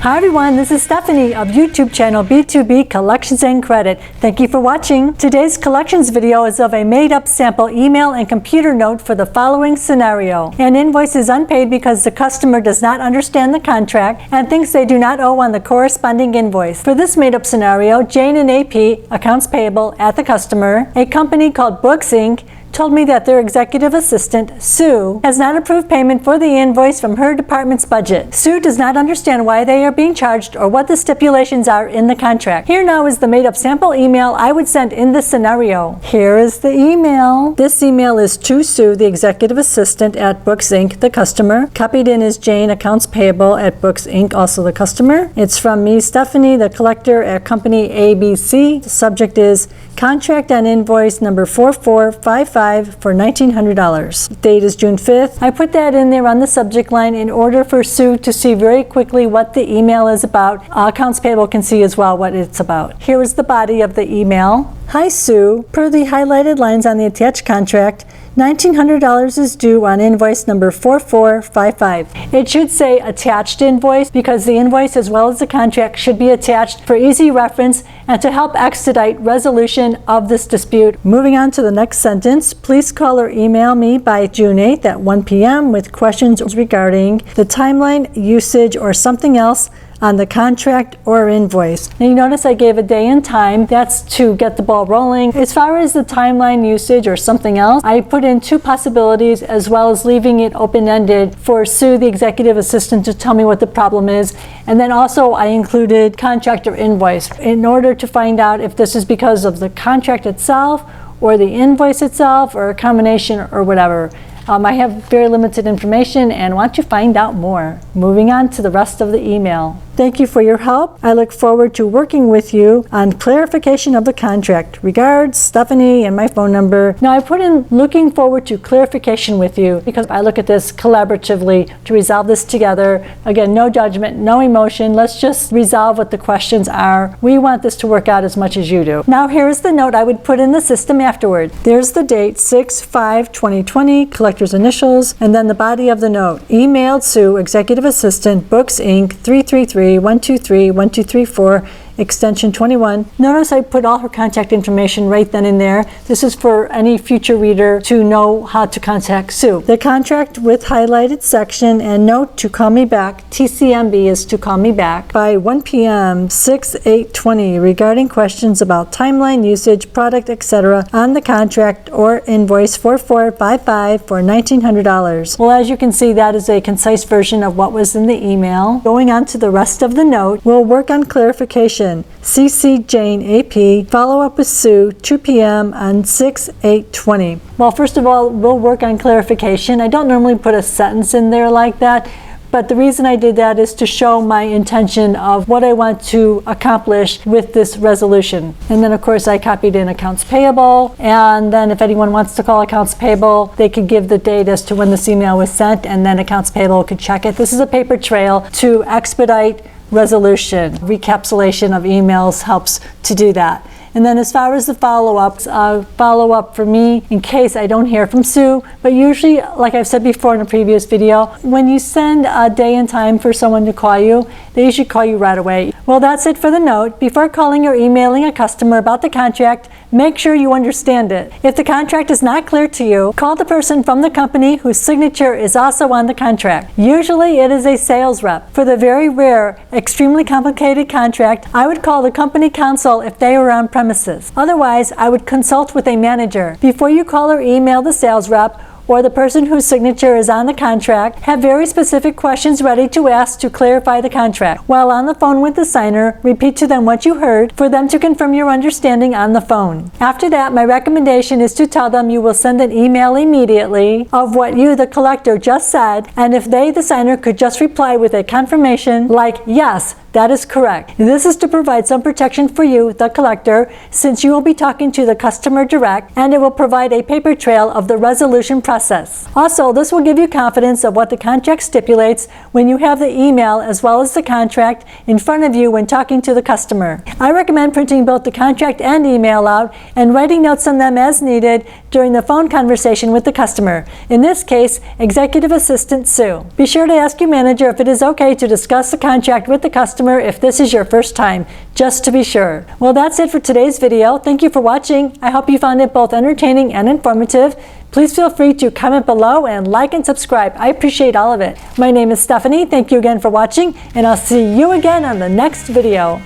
Hi everyone, this is Stephanie of YouTube channel B2B Collections and Credit. Thank you for watching. Today's collections video is of a made-up sample email and computer note for the following scenario. An invoice is unpaid because the customer does not understand the contract and thinks they do not owe on the corresponding invoice. For this made-up scenario, Jane and AP, accounts payable at the customer, a company called Books Inc., told me that their executive assistant, Sue, has not approved payment for the invoice from her department's budget. Sue does not understand why they are being charged or what the stipulations are in the contract. Here now is the made-up sample email I would send in this scenario. Here is the email. This email is to Sue, the executive assistant at Books Inc., the customer. Copied in is Jane, accounts payable at Books Inc., also the customer. It's from me, Stephanie, the collector at company ABC. The subject is contract on invoice number 4455 for $1,900. Date is June 5th. I put that in there on the subject line in order for Sue to see very quickly what the email is about. Accounts payable can see as well what it's about. Here is the body of the email. Hi Sue, per the highlighted lines on the attached contract, $1,900 is due on invoice number 4455. It should say attached invoice because the invoice as well as the contract should be attached for easy reference and to help expedite resolution of this dispute. Moving on to the next sentence, please call or email me by June 8th at 1 p.m. with questions regarding the timeline, usage, or something else on the contract or invoice. Now you notice I gave a day and time. That's to get the ball rolling. As far as the timeline, usage, or something else, I put in two possibilities as well as leaving it open-ended for Sue, the executive assistant, to tell me what the problem is. And then also I included contract or invoice in order to find out if this is because of the contract itself or the invoice itself or a combination or whatever. I have very limited information and want to find out more. Moving on to the rest of the email. Thank you for your help. I look forward to working with you on clarification of the contract. Regards, Stephanie, and my phone number. Now I put in looking forward to clarification with you because I look at this collaboratively to resolve this together. Again, no judgment, no emotion. Let's just resolve what the questions are. We want this to work out as much as you do. Now here is the note I would put in the system afterward. There's the date, 6/5/2020, collector's initials, and then the body of the note. Emailed Sue, executive assistant, Books Inc., 333-123-1234, extension 21. Notice I put all her contact information right then and there. This is for any future reader to know how to contact Sue. The contract with highlighted section and note to call me back. TCMB is to call me back by 1 p.m. 6/8/20 regarding questions about timeline, usage, product, etc. on the contract or invoice 4455 for $1,900. Well, as you can see, that is a concise version of what was in the email. Going on to the rest of the note, we'll work on clarification. CC Jane AP, follow up with Sue, 2 p.m. on 6/8/20. Well, first of all, we'll work on clarification. I don't normally put a sentence in there like that, but the reason I did that is to show my intention of what I want to accomplish with this resolution. And then of course I copied in accounts payable, and then if anyone wants to call accounts payable, they could give the date as to when this email was sent, and then accounts payable could check it. This is a paper trail to expedite resolution. Recapitulation of emails helps to do that. And then as far as the follow-ups, follow-up for me in case I don't hear from Sue, but usually, like I've said before in a previous video, when you send a day and time for someone to call you, they usually call you right away. Well, that's it for the note. Before calling or emailing a customer about the contract, make sure you understand it. If the contract is not clear to you, call the person from the company whose signature is also on the contract. Usually it is a sales rep. For the very rare, extremely complicated contract, I would call the company counsel if they were on premises. Otherwise, I would consult with a manager. Before you call or email the sales rep, or the person whose signature is on the contract, have very specific questions ready to ask to clarify the contract. While on the phone with the signer, repeat to them what you heard for them to confirm your understanding on the phone. After that, my recommendation is to tell them you will send an email immediately of what you, the collector, just said, and if they, the signer, could just reply with a confirmation like, yes, that is correct. This is to provide some protection for you, the collector, since you will be talking to the customer direct, and it will provide a paper trail of the resolution process process. Also, this will give you confidence of what the contract stipulates when you have the email as well as the contract in front of you when talking to the customer. I recommend printing both the contract and email out and writing notes on them as needed during the phone conversation with the customer. In this case, Executive Assistant Sue. Be sure to ask your manager if it is okay to discuss the contract with the customer if this is your first time, just to be sure. Well, that's it for today's video. Thank you for watching. I hope you found it both entertaining and informative. Please feel free to comment below and like and subscribe. I appreciate all of it. My name is Stephanie. Thank you again for watching, and I'll see you again on the next video.